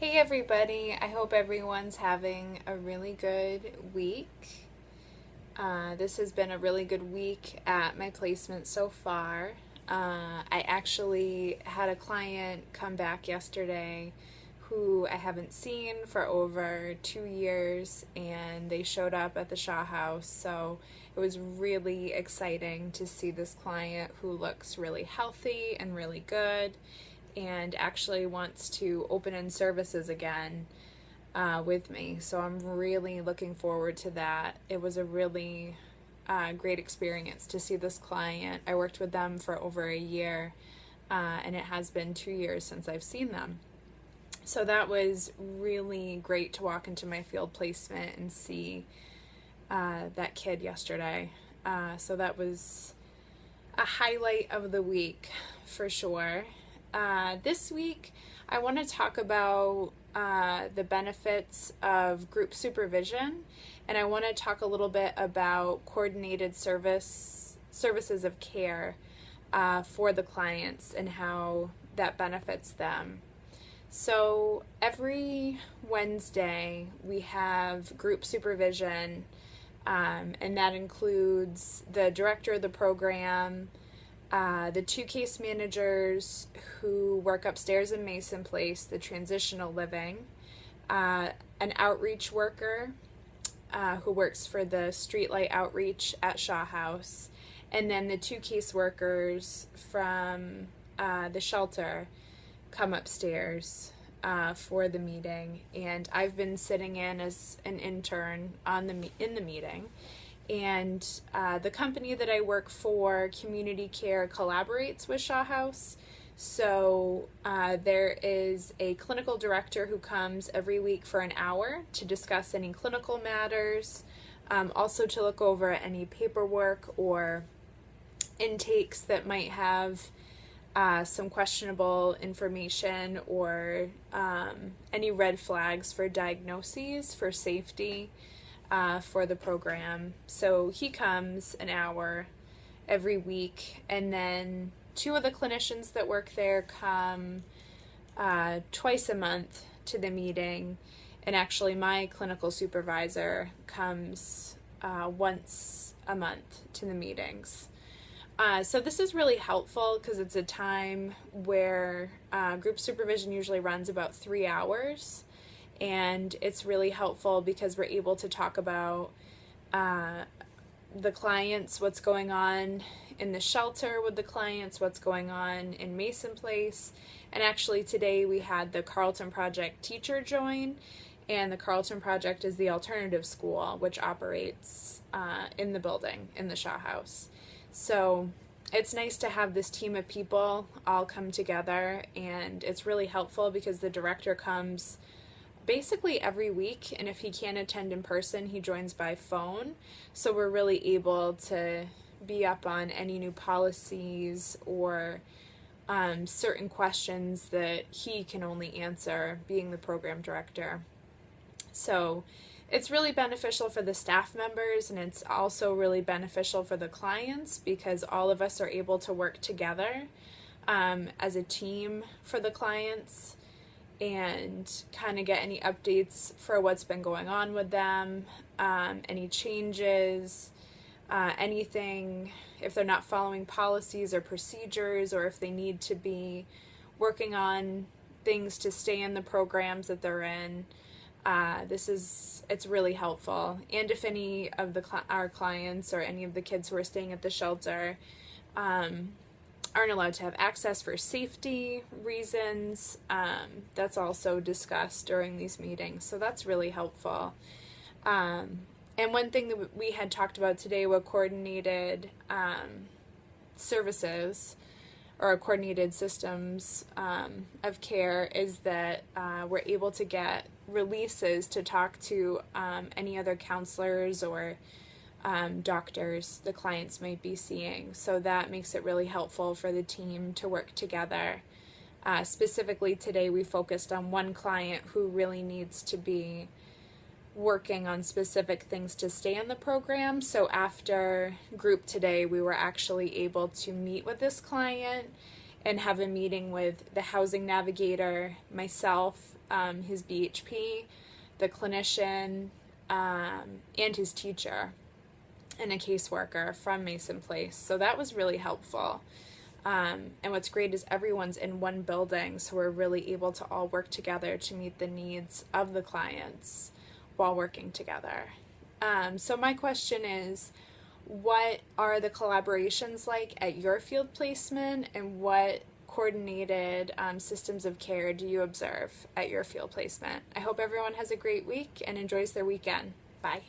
Hey everybody, I hope everyone's having a really good week. This has been a really good week at my placement so far. I actually had a client come back yesterday who I haven't seen for over 2 years, and they showed up at the Shaw House. So it was really exciting to see this client who looks really healthy and really good and actually wants to open in services again with me. So I'm really looking forward to that. It was a really great experience to see this client. I worked with them for over a year, and it has been 2 years since I've seen them. So that was really great to walk into my field placement and see that kid yesterday. So that was a highlight of the week for sure. This week, I want to talk about the benefits of group supervision, and I want to talk a little bit about coordinated services of care for the clients and how that benefits them. So every Wednesday, we have group supervision, and that includes the director of the program, the two case managers who work upstairs in Mason Place, the transitional living, an outreach worker who works for the streetlight outreach at Shaw House, and then the two case workers from the shelter come upstairs for the meeting. And I've been sitting in as an intern in the meeting. And the company that I work for, Community Care, collaborates with Shaw House. So there is a clinical director who comes every week for an hour to discuss any clinical matters, also to look over any paperwork or intakes that might have some questionable information or any red flags for diagnoses for safety. For the program. So he comes an hour every week, and then two of the clinicians that work there come twice a month to the meeting, and actually my clinical supervisor comes once a month to the meetings. So this is really helpful because it's a time where group supervision usually runs about 3 hours. And it's really helpful because we're able to talk about the clients, what's going on in the shelter with the clients, what's going on in Mason Place. And actually today we had the Carleton Project teacher join, and the Carleton Project is the alternative school which operates in the building in the Shaw House. So it's nice to have this team of people all come together, and it's really helpful because the director comes basically every week, and if he can't attend in person, he joins by phone. So we're really able to be up on any new policies or certain questions that he can only answer, being the program director. So it's really beneficial for the staff members, and it's also really beneficial for the clients because all of us are able to work together as a team for the clients and kind of get any updates for what's been going on with them, any changes, anything, if they're not following policies or procedures, or if they need to be working on things to stay in the programs that they're in. It's really helpful. And if any of our clients or any of the kids who are staying at the shelter aren't allowed to have access for safety reasons, that's also discussed during these meetings. So that's really helpful. And one thing that we had talked about today were coordinated services or coordinated systems of care, is that we're able to get releases to talk to any other counselors or doctors the clients might be seeing. So that makes it really helpful for the team to work together. Specifically today we focused on one client who really needs to be working on specific things to stay in the program. So after group today, we were actually able to meet with this client and have a meeting with the housing navigator, myself, his BHP, the clinician, and his teacher, and a caseworker from Mason Place. So that was really helpful. And what's great is everyone's in one building, so we're really able to all work together to meet the needs of the clients while working together. So my question is, what are the collaborations like at your field placement, and what coordinated systems of care do you observe at your field placement? I hope everyone has a great week and enjoys their weekend. Bye.